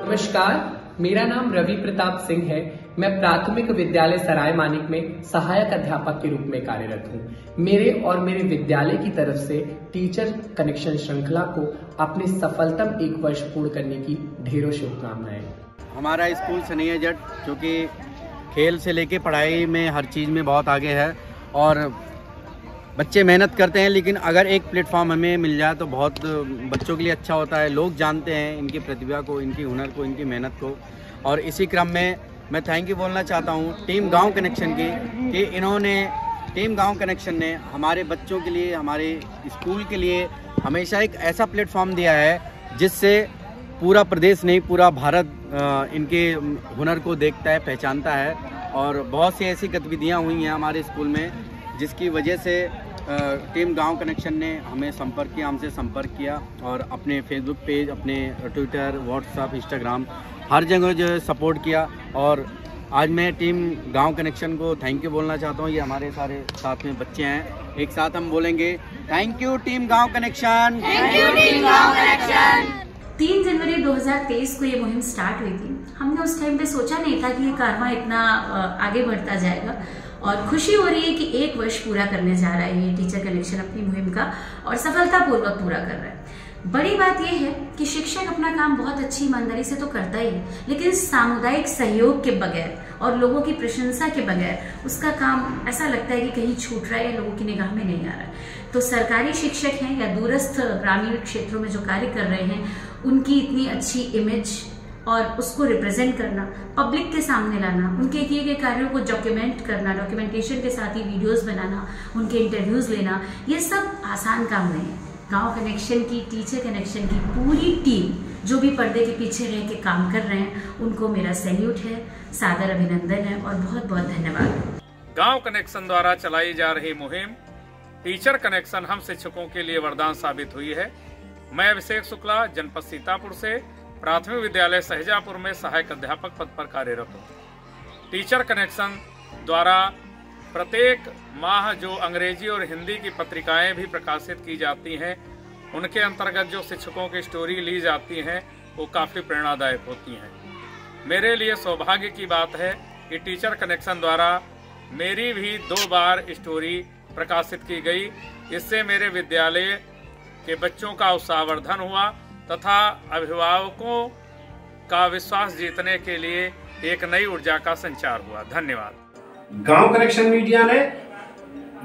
नमस्कार, मेरा नाम रवि प्रताप सिंह है। मैं प्राथमिक विद्यालय सराय मानिक में सहायक अध्यापक के रूप में कार्यरत हूँ। मेरे और मेरे विद्यालय की तरफ से टीचर कनेक्शन श्रृंखला को अपने सफलतम 1 वर्ष पूर्ण करने की ढेरों शुभकामनाएं। हमारा स्कूल सनैया जट जो कि खेल से लेके पढ़ाई में हर चीज़ में बहुत आगे है और बच्चे मेहनत करते हैं, लेकिन अगर एक प्लेटफॉर्म हमें मिल जाए तो बहुत बच्चों के लिए अच्छा होता है। लोग जानते हैं इनकी प्रतिभा को, इनकी हुनर को, इनकी मेहनत को। और इसी क्रम में मैं थैंक यू बोलना चाहता हूँ टीम गांव कनेक्शन की कि इन्होंने टीम गांव कनेक्शन ने हमारे बच्चों के लिए, हमारे स्कूल के लिए हमेशा एक ऐसा प्लेटफॉर्म दिया है जिससे पूरा प्रदेश नहीं, पूरा भारत इनके हुनर को देखता है, पहचानता है। और बहुत सी ऐसी गतिविधियाँ हुई हैं हमारे स्कूल में जिसकी वजह से टीम गांव कनेक्शन ने हमसे संपर्क किया और अपने फेसबुक पेज, अपने ट्विटर, व्हाट्सएप, इंस्टाग्राम हर जगह जो है सपोर्ट किया। और आज मैं टीम गांव कनेक्शन को थैंक यू बोलना चाहता हूं। ये हमारे सारे साथ में बच्चे हैं, एक साथ हम बोलेंगे थैंक यू टीम गांव कनेक्शन, थैंक यू टीम गांव कनेक्शन। 3 जनवरी 2023 को ये मुहिम स्टार्ट हुई थी। हमने उस टाइम पे सोचा नहीं था कि ये कारवां इतना आगे बढ़ता जाएगा और खुशी हो रही है कि 1 वर्ष पूरा करने जा रहा है ये टीचर कनेक्शन अपनी मुहिम का और सफलतापूर्वक पूरा कर रहा है। बड़ी बात यह है कि शिक्षक अपना काम बहुत अच्छी ईमानदारी से तो करता ही है, लेकिन सामुदायिक सहयोग के बगैर और लोगों की प्रशंसा के बगैर उसका काम ऐसा लगता है कि कहीं छूट रहा है या लोगों की निगाह में नहीं आ रहा है। तो सरकारी शिक्षक हैं या दूरस्थ ग्रामीण क्षेत्रों में जो कार्य कर रहे हैं, उनकी इतनी अच्छी इमेज और उसको रिप्रेजेंट करना, पब्लिक के सामने लाना, उनके किए गए कार्यों को डॉक्यूमेंट करना, डॉक्यूमेंटेशन के साथ ही वीडियोस बनाना, उनके इंटरव्यूज लेना, ये सब आसान काम नहीं है। गांव कनेक्शन की, टीचर कनेक्शन की पूरी टीम जो भी पर्दे के पीछे रह के काम कर रहे हैं, उनको मेरा सैल्यूट है, सादर अभिनंदन है और बहुत बहुत धन्यवाद। गांव कनेक्शन द्वारा चलाई जा रही मुहिम टीचर कनेक्शन हम शिक्षकों के लिए वरदान साबित हुई है। मैं अभिषेक शुक्ला, जनपद सीतापुर से प्राथमिक विद्यालय सहजापुर में सहायक अध्यापक पद पर कार्यरत हूँ। टीचर कनेक्शन द्वारा प्रत्येक माह जो अंग्रेजी और हिंदी की पत्रिकाएं भी प्रकाशित की जाती हैं, उनके अंतर्गत जो शिक्षकों की स्टोरी ली जाती हैं वो काफ़ी प्रेरणादायक होती हैं। मेरे लिए सौभाग्य की बात है कि टीचर कनेक्शन द्वारा मेरी भी 2 बार स्टोरी प्रकाशित की गई। इससे मेरे विद्यालय के बच्चों का उत्साहवर्धन हुआ तथा अभिभावकों का विश्वास जीतने के लिए एक नई ऊर्जा का संचार हुआ। धन्यवाद। गांव कनेक्शन मीडिया ने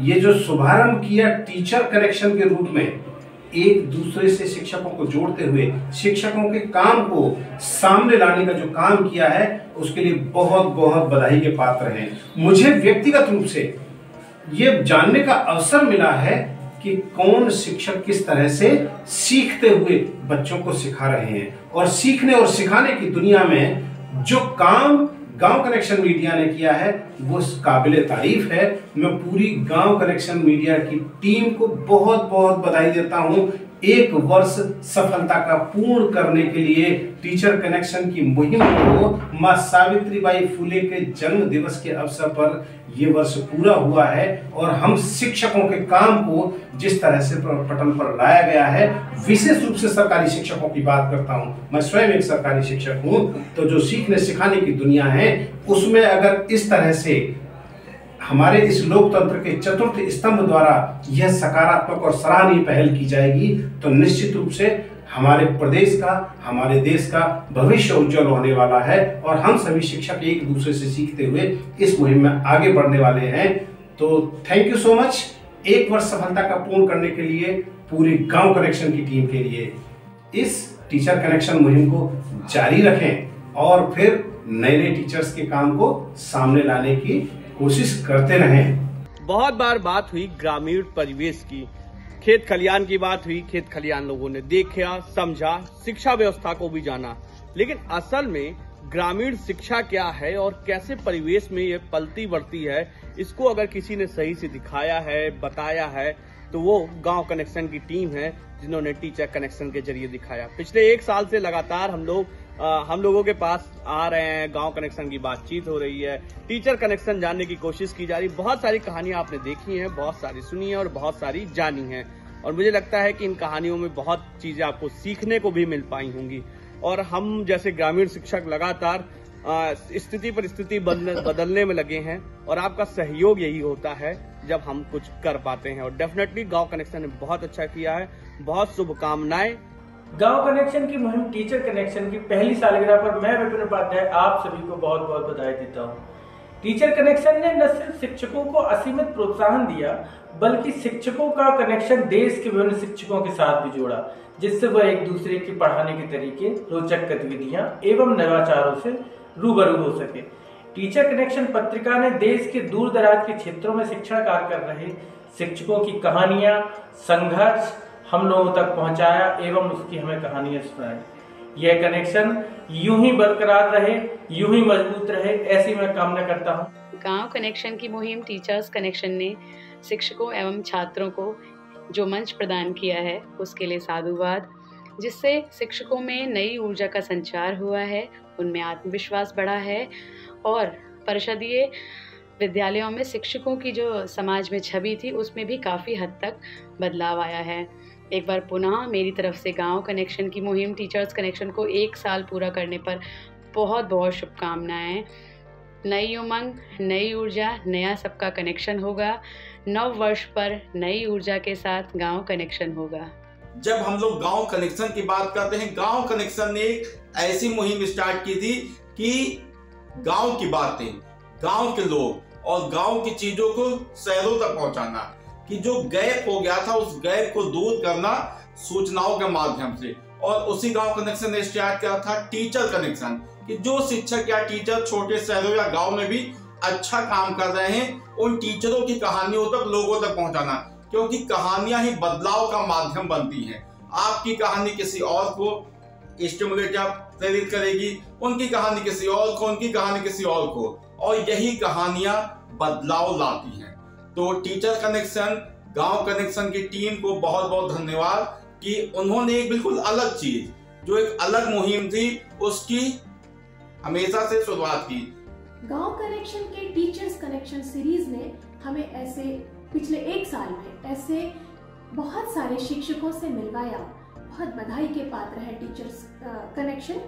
ये जो शुभारंभ किया टीचर कनेक्शन के रूप में, एक दूसरे से शिक्षकों को जोड़ते हुए शिक्षकों के काम को सामने लाने का जो काम किया है, उसके लिए बहुत बहुत बधाई के पात्र हैं। मुझे व्यक्तिगत रूप से ये जानने का अवसर मिला है कि कौन शिक्षक किस तरह से सीखते हुए बच्चों को सिखा रहे हैं और सीखने और सिखाने की दुनिया में जो काम गांव कनेक्शन मीडिया ने किया है वो काबिले तारीफ है। मैं पूरी गांव कनेक्शन मीडिया की टीम को बहुत बहुत बधाई देता हूं 1 वर्ष सफलता का पूर्ण करने के लिए। टीचर कनेक्शन की मुहिम को मां सावित्रीबाई फुले के जन्म दिवस के अवसर पर ये वर्ष पूरा हुआ है और हम शिक्षकों के काम को जिस तरह से पटल पर लाया गया है, विशेष रूप से सरकारी शिक्षकों की बात करता हूं। मैं स्वयं एक सरकारी शिक्षक हूं, तो जो सीखने सिखाने की दुनिया है उसमें अगर इस तरह से हमारे इस लोकतंत्र के चतुर्थ स्तंभ द्वारा यह सकारात्मक और सराहनीय पहल की जाएगी तो निश्चित रूप से हमारे प्रदेश का, हमारे देश का भविष्य उज्जवल होने वाला है और हम सभी शिक्षक एक दूसरे से सीखते हुए इस मुहिम में आगे बढ़ने वाले हैं। तो थैंक यू सो मच 1 वर्ष सफलता का पूर्ण करने के लिए पूरी गांव कनेक्शन की टीम के लिए। इस टीचर कनेक्शन मुहिम को जारी रखें और फिर नए टीचर्स के काम को सामने लाने की कोशिश करते रहें। बहुत बार बात हुई ग्रामीण परिवेश की, खेत खलियान की बात हुई, खेत खलियान लोगों ने देखा, समझा, शिक्षा व्यवस्था को भी जाना, लेकिन असल में ग्रामीण शिक्षा क्या है और कैसे परिवेश में ये पलती बढ़ती है, इसको अगर किसी ने सही से दिखाया है, बताया है, तो वो गांव कनेक्शन की टीम है जिन्होंने टीचर कनेक्शन के जरिए दिखाया। पिछले 1 साल से लगातार हम लोगों के पास आ रहे हैं, गांव कनेक्शन की बातचीत हो रही है, टीचर कनेक्शन जानने की कोशिश की जा रही है। बहुत सारी कहानियां आपने देखी हैं, बहुत सारी सुनी है और बहुत सारी जानी है और मुझे लगता है कि इन कहानियों में बहुत चीजें आपको सीखने को भी मिल पाई होंगी। और हम जैसे ग्रामीण शिक्षक लगातार स्थिति पर स्थिति बदलने में लगे हैं और आपका सहयोग यही होता है जब हम कुछ कर पाते हैं। और डेफिनेटली गांव कनेक्शन ने बहुत अच्छा किया है, बहुत शुभकामनाएं। गांव कनेक्शन की मुहिम टीचर कनेक्शन की पहली सालगिरह पर मैं विपिन उपाध्याय आप सभी को बहुत बहुत बधाई देता हूं। टीचर कनेक्शन ने न सिर्फ शिक्षकों को असीमित प्रोत्साहन दिया बल्कि शिक्षकों का कनेक्शन देश के विभिन्न शिक्षकों के साथ भी जोड़ा, जिससे वह एक दूसरे के पढ़ाने के तरीके, रोचक गतिविधियां एवं नवाचारों से रूबरू हो सके। टीचर कनेक्शन पत्रिका ने देश के दूर दराज के क्षेत्रों में शिक्षण कार्य कर रहे शिक्षकों की कहानियां, संघर्ष हम लोगों तक पहुंचाया एवं उसकी हमें कहानियां सुनाई। यह कनेक्शन यूं ही बरकरार रहे, यूं ही मजबूत रहे, ऐसी मैं कामना करता हूं। गांव कनेक्शन की मुहिम टीचर्स कनेक्शन ने शिक्षकों एवं छात्रों को जो मंच प्रदान किया है उसके लिए साधुवाद, जिससे शिक्षकों में नई ऊर्जा का संचार हुआ है, उनमें आत्मविश्वास बढ़ा है और परिषदीय विद्यालयों में शिक्षकों की जो समाज में छवि थी उसमें भी काफ़ी हद तक बदलाव आया है। एक बार पुनः मेरी तरफ से गांव कनेक्शन की मुहिम टीचर्स कनेक्शन को 1 साल पूरा करने पर बहुत बहुत शुभकामनाएं। नई उमंग, नई ऊर्जा, नया सबका कनेक्शन होगा। नव वर्ष पर नई ऊर्जा के साथ गांव कनेक्शन होगा। जब हम लोग गांव कनेक्शन की बात करते हैं, गांव कनेक्शन ने एक ऐसी मुहिम स्टार्ट की थी कि गांव की बातें, गांव के लोग और गांव की चीजों को शहरों तक पहुंचाना, कि जो गैप हो गया था उस गैप को दूर करना सूचनाओं के माध्यम से। और उसी गांव कनेक्शन ने स्टार्ट किया था टीचर कनेक्शन, कि जो शिक्षक या टीचर छोटे शहरों या गांव में भी अच्छा काम कर रहे हैं उन टीचरों की कहानियों तक लोगों तक पहुंचाना, क्योंकि कहानियां ही बदलाव का माध्यम बनती हैं। आपकी कहानी किसी और को स्टिमुलेट या प्रेरित करेगी, उनकी कहानी किसी और को, उनकी कहानी किसी और को, और यही कहानियां बदलाव लाती हैं। तो टीचर कनेक्शन, गांव कनेक्शन की टीम को बहुत बहुत धन्यवाद कि उन्होंने एक बिल्कुल अलग चीज, जो एक अलग मुहिम थी, उसकी हमेशा से शुरुआत की। गांव कनेक्शन के टीचर्स कनेक्शन सीरीज ने हमें ऐसे पिछले 1 साल में ऐसे बहुत सारे शिक्षकों से मिलवाया। बहुत बधाई के पात्र है टीचर्स कनेक्शन,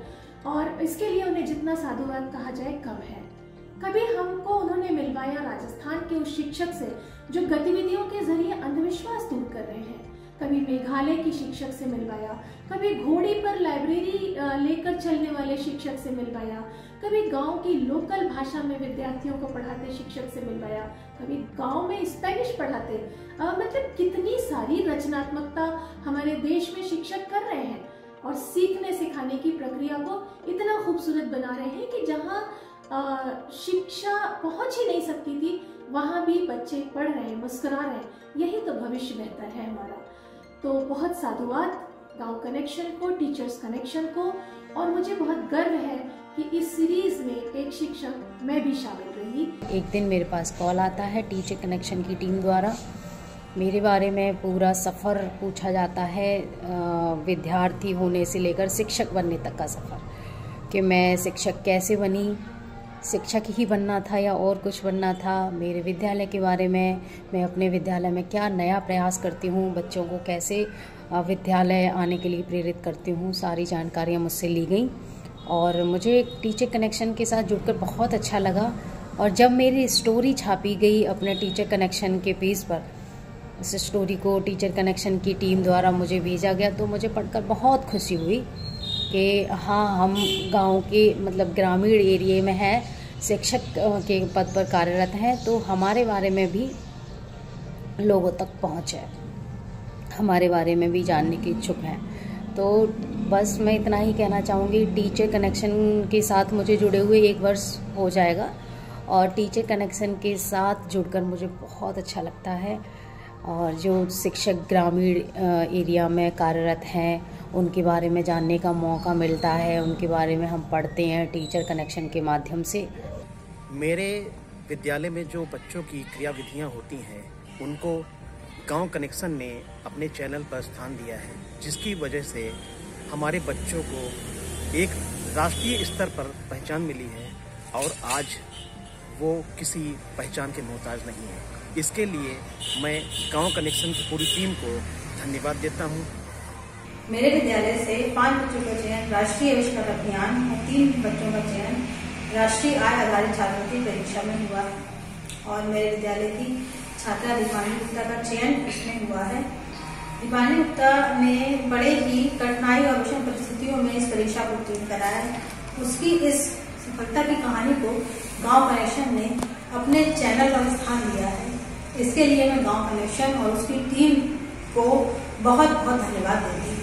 और इसके लिए उन्हें जितना साधुवाद कहा जाए कम है। कभी हमको उन्होंने मिलवाया राजस्थान के उस शिक्षक से जो गतिविधियों के जरिए अंधविश्वास दूर कर रहे हैं, कभी मेघालय की शिक्षक से मिलवाया, कभी घोड़ी पर लाइब्रेरी लेकर चलने वाले शिक्षक से मिलवाया, कभी गांव की लोकल भाषा में विद्यार्थियों को पढ़ाते शिक्षक से मिलवाया, कभी गांव में स्पेनिश पढ़ाते। मतलब कितनी सारी रचनात्मकता हमारे देश में शिक्षक कर रहे हैं और सीखने सिखाने की प्रक्रिया को इतना खूबसूरत बना रहे हैं कि जहाँ शिक्षा पहुंच ही नहीं सकती थी वहां भी बच्चे पढ़ रहे हैं, मुस्कुरा रहे हैं। यही तो भविष्य बेहतर है हमारा। तो बहुत साधुवाद गांव कनेक्शन को, टीचर्स कनेक्शन को, और मुझे बहुत गर्व है कि इस सीरीज में एक शिक्षक मैं भी शामिल रही। एक दिन मेरे पास कॉल आता है टीचर कनेक्शन की टीम द्वारा, मेरे बारे में पूरा सफ़र पूछा जाता है, विद्यार्थी होने से लेकर शिक्षक बनने तक का सफ़र, कि मैं शिक्षक कैसे बनी, शिक्षक ही बनना था या और कुछ बनना था, मेरे विद्यालय के बारे में, मैं अपने विद्यालय में क्या नया प्रयास करती हूँ, बच्चों को कैसे विद्यालय आने के लिए प्रेरित करती हूँ, सारी जानकारियाँ मुझसे ली गई और मुझे टीचर कनेक्शन के साथ जुड़कर बहुत अच्छा लगा। और जब मेरी स्टोरी छापी गई अपने टीचर कनेक्शन के पेज पर, इस स्टोरी को टीचर कनेक्शन की टीम द्वारा मुझे भेजा गया, तो मुझे पढ़कर बहुत खुशी हुई कि हाँ, हम गांव के मतलब ग्रामीण एरिया में हैं, शिक्षक के पद पर कार्यरत हैं, तो हमारे बारे में भी लोगों तक पहुँच है, हमारे बारे में भी जानने के इच्छुक हैं। तो बस मैं इतना ही कहना चाहूँगी, टीचर कनेक्शन के साथ मुझे जुड़े हुए 1 वर्ष हो जाएगा और टीचर कनेक्शन के साथ जुड़कर मुझे बहुत अच्छा लगता है। और जो शिक्षक ग्रामीण एरिया में कार्यरत हैं उनके बारे में जानने का मौका मिलता है, उनके बारे में हम पढ़ते हैं टीचर कनेक्शन के माध्यम से। मेरे विद्यालय में जो बच्चों की क्रियाविधियाँ होती हैं उनको गांव कनेक्शन ने अपने चैनल पर स्थान दिया है, जिसकी वजह से हमारे बच्चों को एक राष्ट्रीय स्तर पर पहचान मिली है और आज वो किसी पहचान के मोहताज नहीं है। इसके लिए मैं गांव कनेक्शन की पूरी टीम को धन्यवाद देता हूं। मेरे विद्यालय से 5 बच्चों का चयन राष्ट्रीय आविष्कार अभियान और 3 बच्चों का चयन राष्ट्रीय आय आधारित छात्रवृत्ति परीक्षा में हुआ और मेरे विद्यालय की छात्रा दीपाली गुप्ता का चयन इसमें हुआ है। दीपाली गुप्ता ने बड़े ही कठिनाई और विषम परिस्थितियों में इस परीक्षा को उत्तीर्ण कराया है। उसकी इस सफलता की कहानी को गांव कनेक्शन ने अपने चैनल पर स्थान दिया है। इसके लिए मैं गांव कनेक्शन और उसकी टीम को बहुत बहुत धन्यवाद देती हूँ।